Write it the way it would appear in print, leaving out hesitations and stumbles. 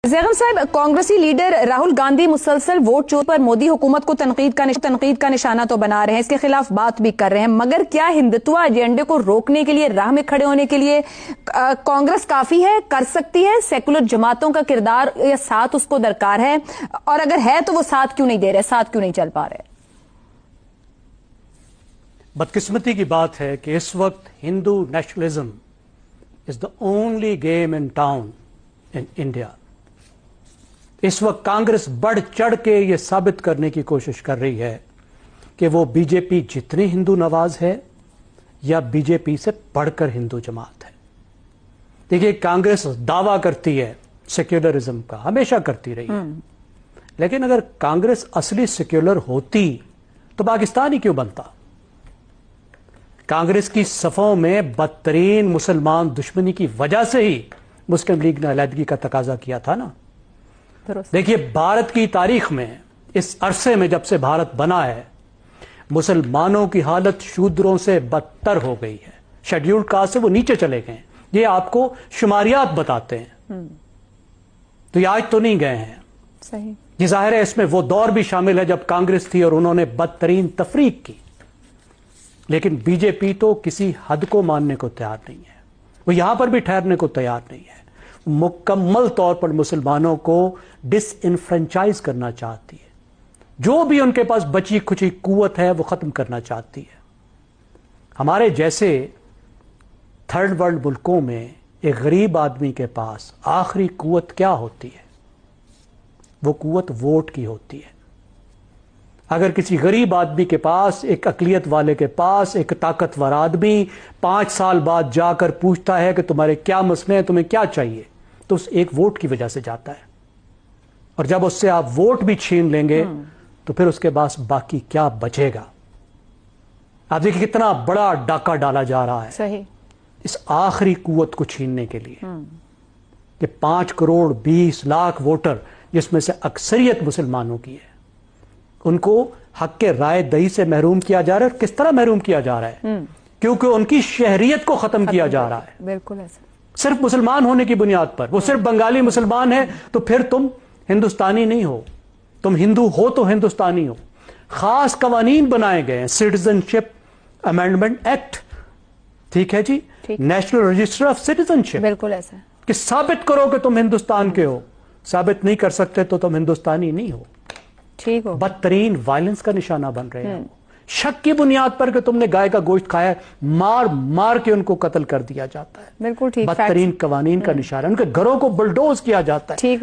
ज़ैगम साहब, कांग्रेसी लीडर राहुल गांधी मुसलसल वोट चोर पर मोदी हुकूमत को तनकीद का निशाना तो बना रहे हैं, इसके खिलाफ बात भी कर रहे हैं, मगर क्या हिंदुत्व एजेंडे को रोकने के लिए, राह में खड़े होने के लिए कांग्रेस काफी है, कर सकती है? सेकुलर जमातों का किरदार या साथ उसको दरकार है, और अगर है तो वो साथ क्यों नहीं दे रहे, साथ क्यों नहीं चल पा रहे? बदकिस्मती की बात है कि इस वक्त Hindu nationalism is the only game in town in India. इस वक्त कांग्रेस बढ़ चढ़ के ये साबित करने की कोशिश कर रही है कि वो बीजेपी जितनी हिंदू नवाज है या बीजेपी से बढ़कर हिंदू जमात है। देखिए, कांग्रेस दावा करती है सेक्युलरिज्म का, हमेशा करती रही है, लेकिन अगर कांग्रेस असली सेक्युलर होती तो पाकिस्तान ही क्यों बनता? कांग्रेस की सफों में बदतरीन मुसलमान दुश्मनी की वजह से ही मुस्लिम लीग ने अलहदगी का तकाजा किया था ना। देखिए, भारत की तारीख में इस अरसे में जब से भारत बना है, मुसलमानों की हालत शूद्रों से बदतर हो गई है। शेड्यूल्ड कास्ट से वो नीचे चले गए, ये आपको शुमारियात बताते हैं। तो ये आज तो नहीं गए हैं। सही। ये जाहिर है इसमें वो दौर भी शामिल है जब कांग्रेस थी और उन्होंने बदतरीन तफरीक की, लेकिन बीजेपी तो किसी हद को मानने को तैयार नहीं है, वो यहां पर भी ठहरने को तैयार नहीं है। मुकम्मल तौर पर मुसलमानों को डिसइनफ्रेंचाइज करना चाहती है, जो भी उनके पास बची खुची कुव्वत है वो खत्म करना चाहती है। हमारे जैसे थर्ड वर्ल्ड मुल्कों में एक गरीब आदमी के पास आखिरी कुव्वत क्या होती है? वो कुव्वत वोट की होती है। अगर किसी गरीब आदमी के पास, एक अकलियत वाले के पास, एक ताकतवर आदमी 5 साल बाद जाकर पूछता है कि तुम्हारे क्या मसले हैं, तुम्हें क्या चाहिए, तो उस एक वोट की वजह से जाता है। और जब उससे आप वोट भी छीन लेंगे तो फिर उसके पास बाकी क्या बचेगा? आप देखिए कितना बड़ा डाका डाला जा रहा है। सही। इस आखिरी कुव्वत को छीनने के लिए। ये 5 करोड़ 20 लाख वोटर, जिसमें से अक्सरियत मुसलमानों की है, उनको हक के राय दही से महरूम किया जा रहा है। किस तरह महरूम किया जा रहा है? क्योंकि उनकी शहरियत को खत्म किया जा रहा है। बिल्कुल ऐसा। सिर्फ मुसलमान होने की बुनियाद पर। वो सिर्फ बंगाली मुसलमान है तो फिर तुम हिंदुस्तानी नहीं हो, तुम हिंदू हो तो हिंदुस्तानी हो। खास कवानीन बनाए गए हैं, सिटीजनशिप अमेंडमेंट एक्ट, ठीक है जी, नेशनल रजिस्टर ऑफ सिटीजनशिप। बिल्कुल ऐसा कि साबित करो कि तुम हिंदुस्तान के हो। साबित नहीं कर सकते तो तुम हिंदुस्तानी नहीं हो। ठीक हो। बदतरीन वायलेंस का निशाना बन रहे हैं। शक की बुनियाद पर कि तुमने गाय का गोश्त खाया, मार मार के उनको कत्ल कर दिया जाता है। बिल्कुल ठीक। बदतरीन कवानीन का निशाना, उनके घरों को बुलडोज किया जाता है। ठीक।